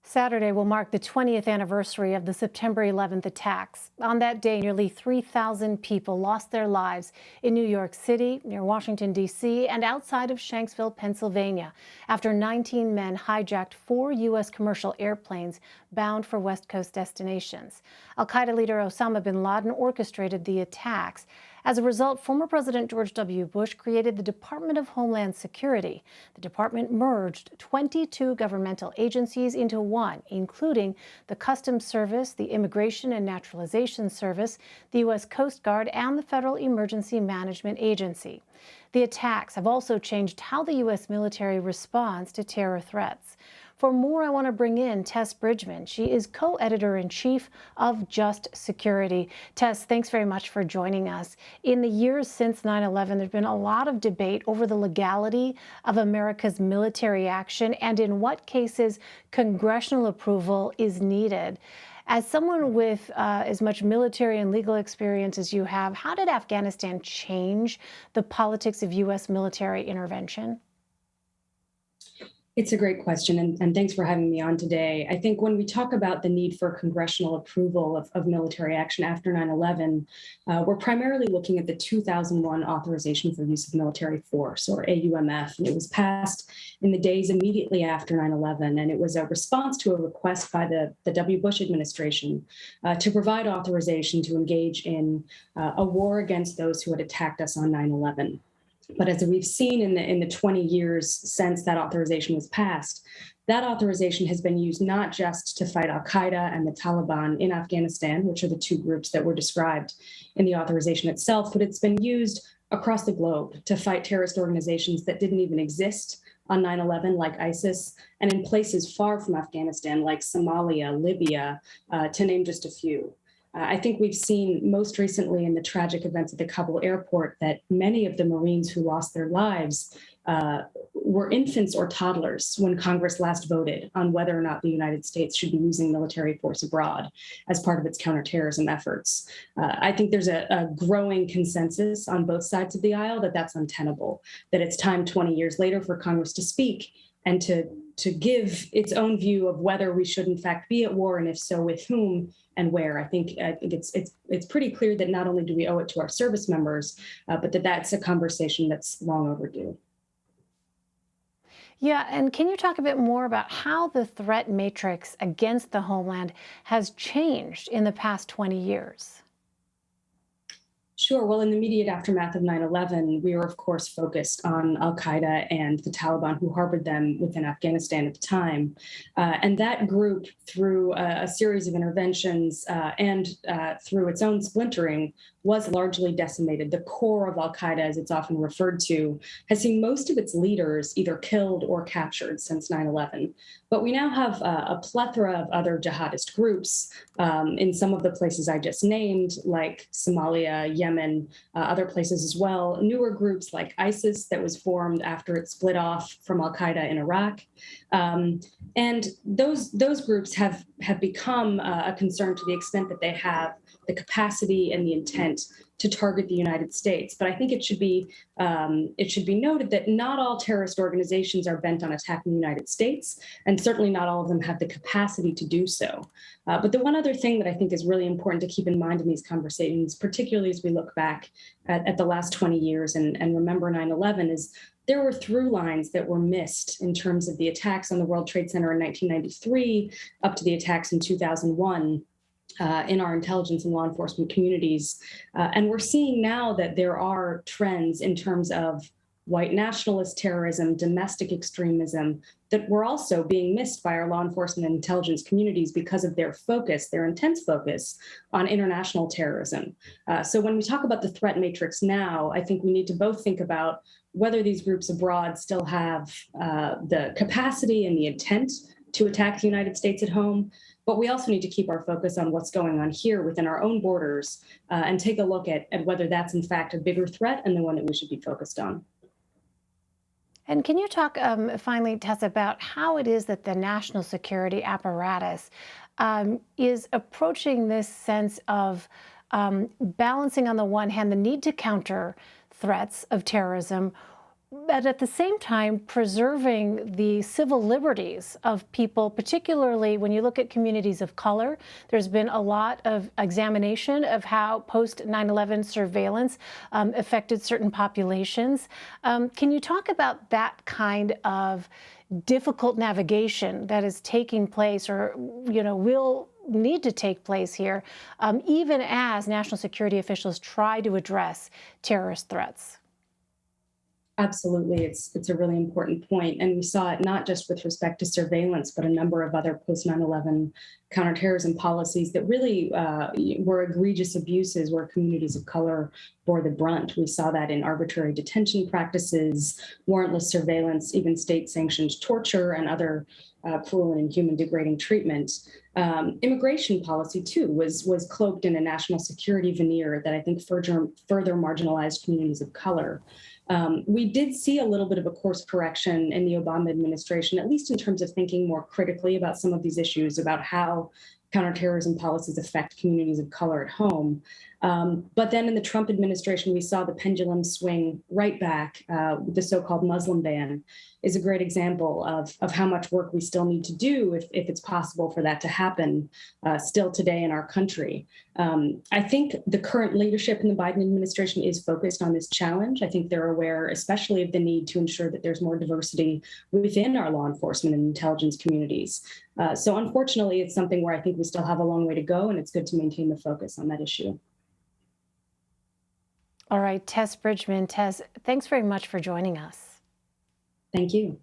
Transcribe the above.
Saturday will mark the 20th anniversary of the September 11th attacks. On that day, nearly 3,000 people lost their lives in New York City, near Washington, D.C., and outside of Shanksville, Pennsylvania, after 19 men hijacked 4 U.S. commercial airplanes bound for West Coast destinations. Al-Qaeda leader Osama bin Laden orchestrated the attacks. As a result, former President George W. Bush created the Department of Homeland Security. The department merged 22 governmental agencies into one, including the Customs Service, the Immigration and Naturalization Service, the U.S. Coast Guard, and the Federal Emergency Management Agency. The attacks have also changed how the U.S. military responds to terror threats. For more, I want to bring in Tess Bridgman. She is co-editor-in-chief of Just Security. Tess, thanks very much for joining us. In the years since 9/11, there's been a lot of debate over the legality of America's military action and in what cases congressional approval is needed. As someone with as much military and legal experience as you have, how did Afghanistan change the politics of U.S. military intervention? It's a great question, and thanks for having me on today. I think when we talk about the need for congressional approval of military action after 9/11, we're primarily looking at the 2001 Authorization for Use of Military Force, or AUMF, and it was passed in the days immediately after 9/11, and it was a response to a request by the W. Bush administration to provide authorization to engage in a war against those who had attacked us on 9/11. But as we've seen in the 20 years since that authorization was passed, that authorization has been used not just to fight al-Qaeda and the Taliban in Afghanistan, which are the two groups that were described in the authorization itself, but it's been used across the globe to fight terrorist organizations that didn't even exist on 9/11, like ISIS, and in places far from Afghanistan, like Somalia, Libya, to name just a few. I think we've seen most recently in the tragic events at the Kabul airport that many of the Marines who lost their lives were infants or toddlers when Congress last voted on whether or not the United States should be using military force abroad as part of its counterterrorism efforts. I think there's a growing consensus on both sides of the aisle that that's untenable, that it's time 20 years later for Congress to speak and to give its own view of whether we should in fact be at war, and if so, with whom and where. I think it's pretty clear that not only do we owe it to our service members, but that's a conversation that's long overdue. Yeah, and can you talk a bit more about how the threat matrix against the homeland has changed in the past 20 years? Sure. Well, in the immediate aftermath of 9/11, we were, of course, focused on al-Qaeda and the Taliban who harbored them within Afghanistan at the time. And that group, through a series of interventions and through its own splintering, was largely decimated. The core of al-Qaeda, as it's often referred to, has seen most of its leaders either killed or captured since 9/11. But we now have a plethora of other jihadist groups in some of the places I just named, like Somalia, Yemen, other places as well. Newer groups like ISIS that was formed after it split off from al-Qaeda in Iraq. And those groups have become a concern to the extent that they have the capacity and the intent to target the United States. But I think it should be noted that not all terrorist organizations are bent on attacking the United States, and certainly not all of them have the capacity to do so. But the one other thing that I think is really important to keep in mind in these conversations, particularly as we look back at the last 20 years and remember 9/11, is there were through lines that were missed in terms of the attacks on the World Trade Center in 1993 up to the attacks in 2001. In our intelligence and law enforcement communities. And we're seeing now that there are trends in terms of white nationalist terrorism, domestic extremism, that were also being missed by our law enforcement and intelligence communities because of their focus, their intense focus on international terrorism. So when we talk about the threat matrix now, I think we need to both think about whether these groups abroad still have the capacity and the intent to attack the United States at home. But we also need to keep our focus on what's going on here within our own borders and take a look at whether that's in fact a bigger threat and the one that we should be focused on. And can you talk finally, Tess, about how it is that the national security apparatus is approaching this sense of balancing, on the one hand, the need to counter threats of terrorism but at the same time, preserving the civil liberties of people, particularly when you look at communities of color. There's been a lot of examination of how post 9/11 surveillance affected certain populations. Can you talk about that kind of difficult navigation that is taking place, or will need to take place here, even as national security officials try to address terrorist threats? Absolutely. It's a really important point. And we saw it not just with respect to surveillance, but a number of other post 9/11 counterterrorism policies that really were egregious abuses where communities of color bore the brunt. We saw that in arbitrary detention practices, warrantless surveillance, even state sanctioned torture, and other cruel and inhuman degrading treatment. Immigration policy, too, was cloaked in a national security veneer that I think further marginalized communities of color. We did see a little bit of a course correction in the Obama administration, at least in terms of thinking more critically about some of these issues, about how counterterrorism policies affect communities of color at home. But then in the Trump administration, we saw the pendulum swing right back. The so-called Muslim ban is a great example of how much work we still need to do if it's possible for that to happen still today in our country. I think the current leadership in the Biden administration is focused on this challenge. I think they're aware, especially of the need to ensure that there's more diversity within our law enforcement and intelligence communities. So unfortunately, it's something where I think we still have a long way to go, and it's good to maintain the focus on that issue. All right, Tess Bridgman. Tess, thanks very much for joining us. Thank you.